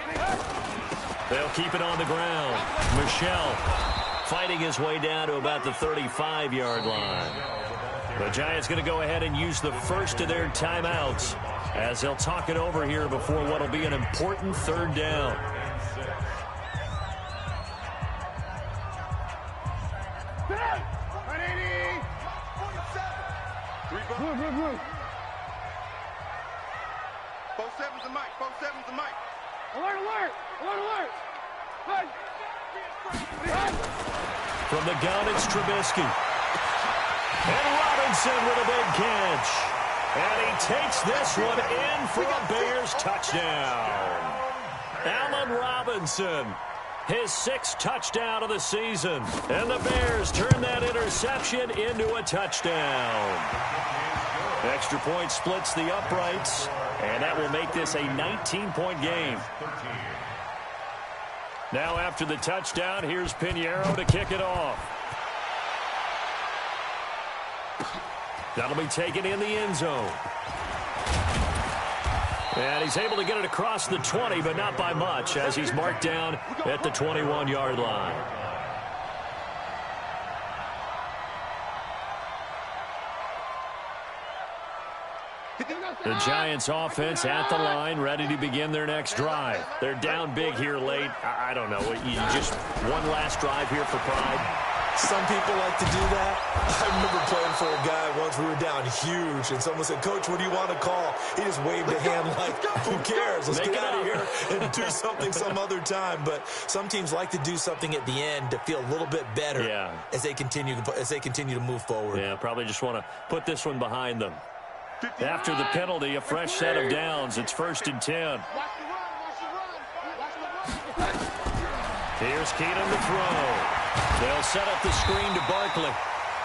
They'll keep it on the ground. Michelle fighting his way down to about the 35-yard line. The Giants going to go ahead and use the first of their timeouts as they'll talk it over here before what will be an important 3rd down. Alert, alert! Alert, alert! Hey! From the gun, it's Trubisky. And Robinson with a big catch. And he takes this one in for a Bears touchdown. Allen Robinson, his 6th touchdown of the season. And the Bears turn that interception into a touchdown. Extra point splits the uprights, and that will make this a 19-point game. Now after the touchdown, here's Pinheiro to kick it off. That'll be taken in the end zone. And he's able to get it across the 20, but not by much, as he's marked down at the 21-yard line. The Giants offense at the line, ready to begin their next drive. They're down big here late. I don't know. You just one last drive here for pride. Some people like to do that. I remember playing for a guy once. We were down huge, and someone said, "Coach, what do you want to call?" He just waved a hand like, "Who cares? Let's get out of here and do something some other time." But some teams like to do something at the end to feel a little bit better as they continue to move forward. Yeah, probably just want to put this one behind them. After the penalty, a fresh set of downs. It's 1st and 10. Here's Keenum to throw. They'll set up the screen to Barkley.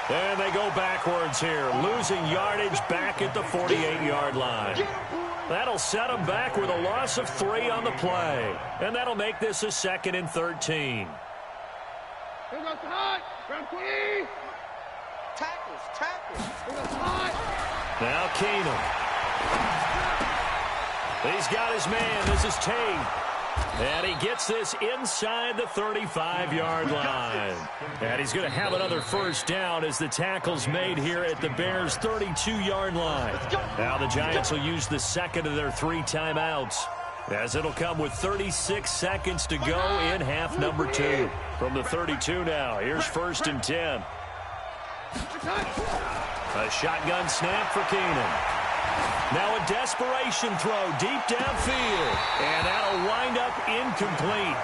And they go backwards here, losing yardage back at the 48-yard line. That'll set them back with a loss of 3 on the play. And that'll make this a 2nd and 13. Here goes hot. Round 20. Tackles. Here goes hot. Now Keenum. He's got his man. This is Tate. And he gets this inside the 35-yard line. And he's going to have another 1st down as the tackle's made here at the Bears' 32-yard line. Now the Giants will use the 2nd of their 3 timeouts. as it'll come with 36 seconds to go in half number 2. From the 32 now, here's 1st and 10. A shotgun snap for Keenan. Now a desperation throw deep downfield, and that'll wind up incomplete.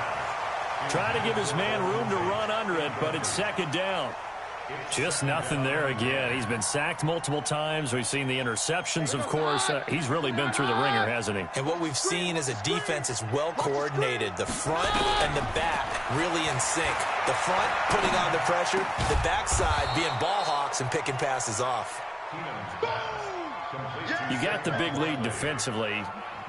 Trying to give his man room to run under it, but it's 2nd down. Just nothing there again. He's been sacked multiple times. We've seen the interceptions, of course. He's really been through the ringer, hasn't he? And what we've seen is a defense that's well coordinated. The front and the back really in sync. The front putting on the pressure, the backside being ball hawks and picking passes off. You got the big lead defensively.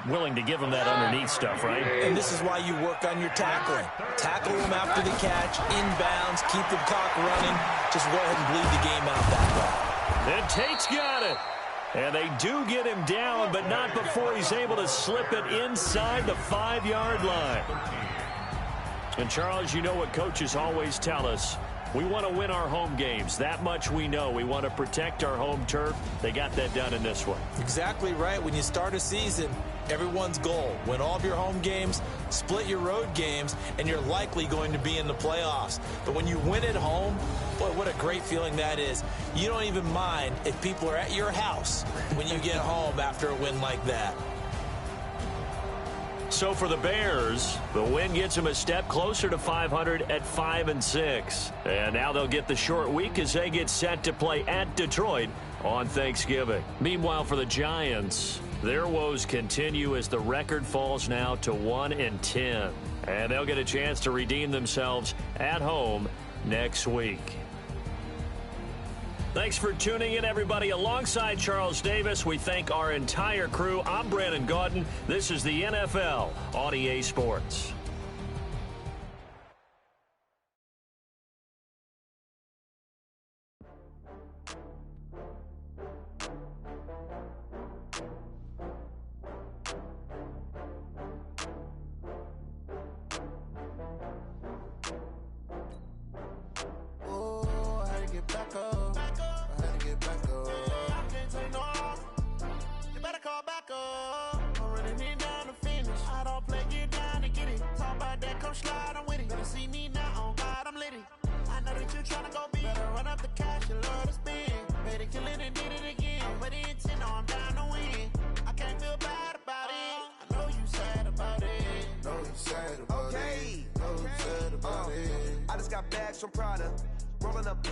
Willing to give him that underneath stuff, right? And this is why you work on your tackling. Tackle him after the catch, inbounds, keep the clock running. Just go ahead and bleed the game out that way. And Tate's got it. And they do get him down, but not before he's able to slip it inside the 5-yard line. And, Charles, you know what coaches always tell us. We want to win our home games. That much we know. We want to protect our home turf. They got that done in this one. Exactly right. When you start a season, everyone's goal, win all of your home games, split your road games, and you're likely going to be in the playoffs. But when you win at home, boy, what a great feeling that is. You don't even mind if people are at your house when you get home after a win like that. So for the Bears, the win gets them a step closer to 500 at 5-6. And now they'll get the short week as they get set to play at Detroit on Thanksgiving. Meanwhile, for the Giants, their woes continue as the record falls now to 1-10. And they'll get a chance to redeem themselves at home next week. Thanks for tuning in, everybody. Alongside Charles Davis, we thank our entire crew. I'm Brandon Gaudin. This is the NFL on EA Sports. From Prada, rolling up.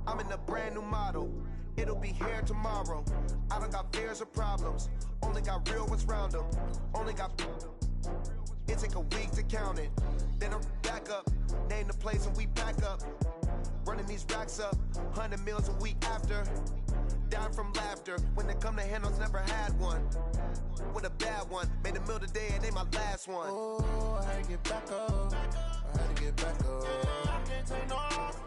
I'm in a brand new model. It'll be here tomorrow. I don't got fears or problems. Only got real ones round them. Only got. It take a week to count it. Then I'm back up. Name the place and we back up. Running these racks up. 100 meals a week after. Dying from laughter. When it come to handles, never had one. With a bad one. Made a meal today and they my last one. Oh, I had to get back up. I had to get back up. I can't take no off.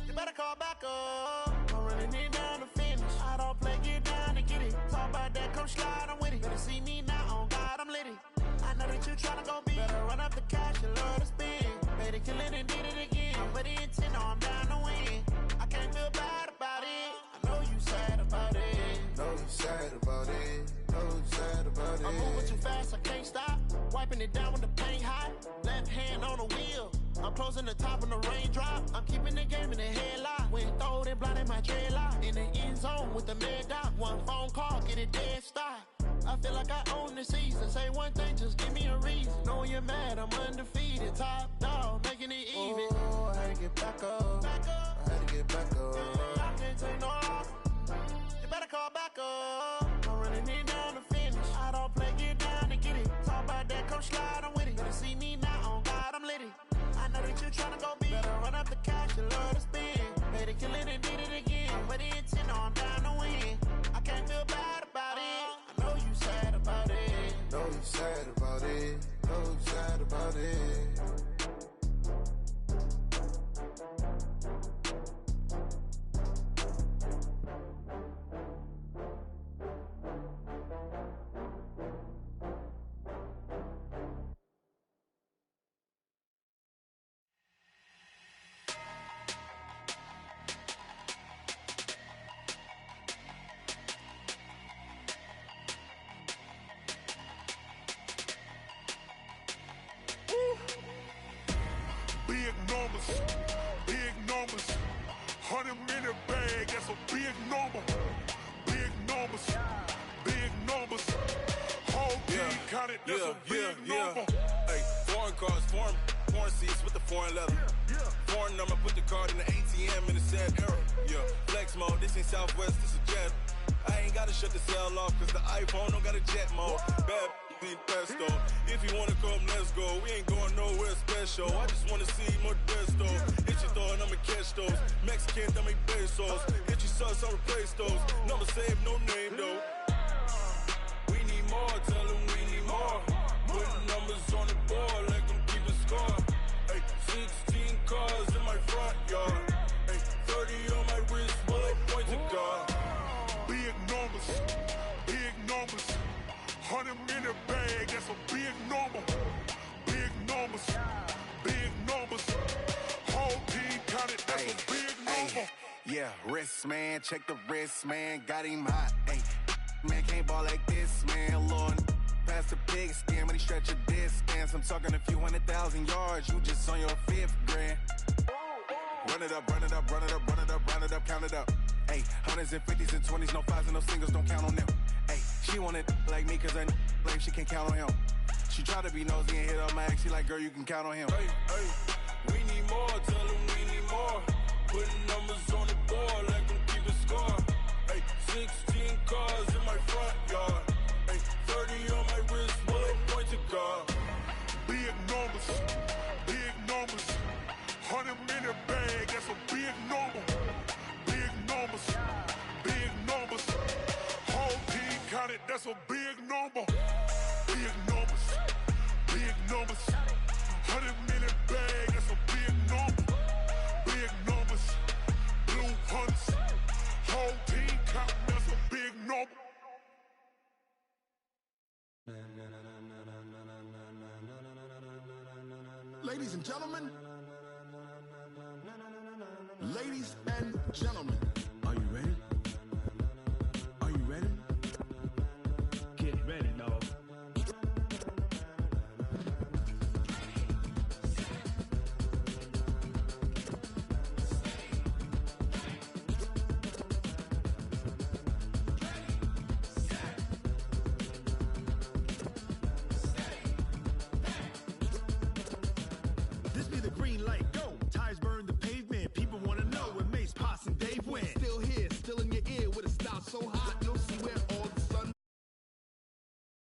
You better call back up. I'm running it down to finish. I don't play, get down and get it. Talk about that, come slide, I'm with it. Better see me now, on God, I'm litty. I know that you tryna go big. Better run up the cash, you love to spin. Made it, kill it, and did it again. But the intent, no, I'm down to win. I can't feel bad about it. I know you sad about it. Know you sad about it. Know you sad about it. I'm moving too fast, I can't stop. Wiping it down with the paint hot. Left hand on the wheel. I'm closing the top on the raindrop. I'm keeping the game in the headlock. When throwed and blinded my dreadlock. In the end zone with the mad dot. One phone call, get it dead stop. I feel like I own the season. Say one thing, just give me a reason. Knowing you're mad, I'm undefeated. Top dog, making it even. Oh, I had to get back up. I had to get back up. I can't take no off. You better call back up. I'm running it down to finish. I don't play, get down and get it. Talk about that, come slide, I'm with it. Better see me now, on God, I'm litty. I know that you tryna go big. Better run up the cash, you love to spin. Made it, kill it, and did it again. But the intent, no, I'm down to win. I can't feel bad about it. I know you sad about it. Know you sad about it. Know you sad about it. big numbers. 100 minute bag, that's a big number. Big numbers, big numbers. Whole team counted, that's a big number. Hey, foreign cars, foreign seats with the foreign leather. Foreign number, put the card in the ATM in the sad era. Yeah, flex mode, this ain't Southwest, this is jet. I ain't gotta shut the cell off, cause the iPhone don't got a jet mode. Bad need pesto. If you wanna come, let's go. We ain't going nowhere special. I just wanna see more desto. Hit your thought, I'ma catch those. Mexican, dame pesos. Hit your sus, I'll replace those. Number saved, no name though. We need more, tell them we need more. Putting numbers on the board like I'm keeping score. Hey, 16 cars in my front yard. Hey, 30 on my wrist, while I point to God. Big numbers, big numbers. 100 minute bag, that's a big number. Big numbers, big numbers. Whole team counted, that's a big number. Yeah, wrist man, check the wrist man, got him hot. Ay, man can't ball like this, man. Lord, past the pig skin when he stretch a distance. I'm talking a few 100,000 yards, you just on your 5th grand. Run it up, run it up, run it up, run it up, run it up, count it up. Ay, 100s and 50s and 20s, no 5s and no singles, don't count on them. Ay, she want it like me, cause I blame she can't count on him. She try to be nosy and hit up my ex, she like, girl, you can count on him. Hey, hey, we need more, tell them we need more. Putting numbers on the board like I'm keeping score. Hey, 16 cars in my front yard. Hey, 30 on my wrist, while I point to God. Big numbers, big numbers. 100 minute bag, that's a big number. Big numbers, big numbers. Whole team counted, that's a big number. Big numbers, big numbers. 100 minute bag, that's a big number. Big numbers, blue hunts. Whole team counting, that's a big number. Ladies and gentlemen, ladies and gentlemen.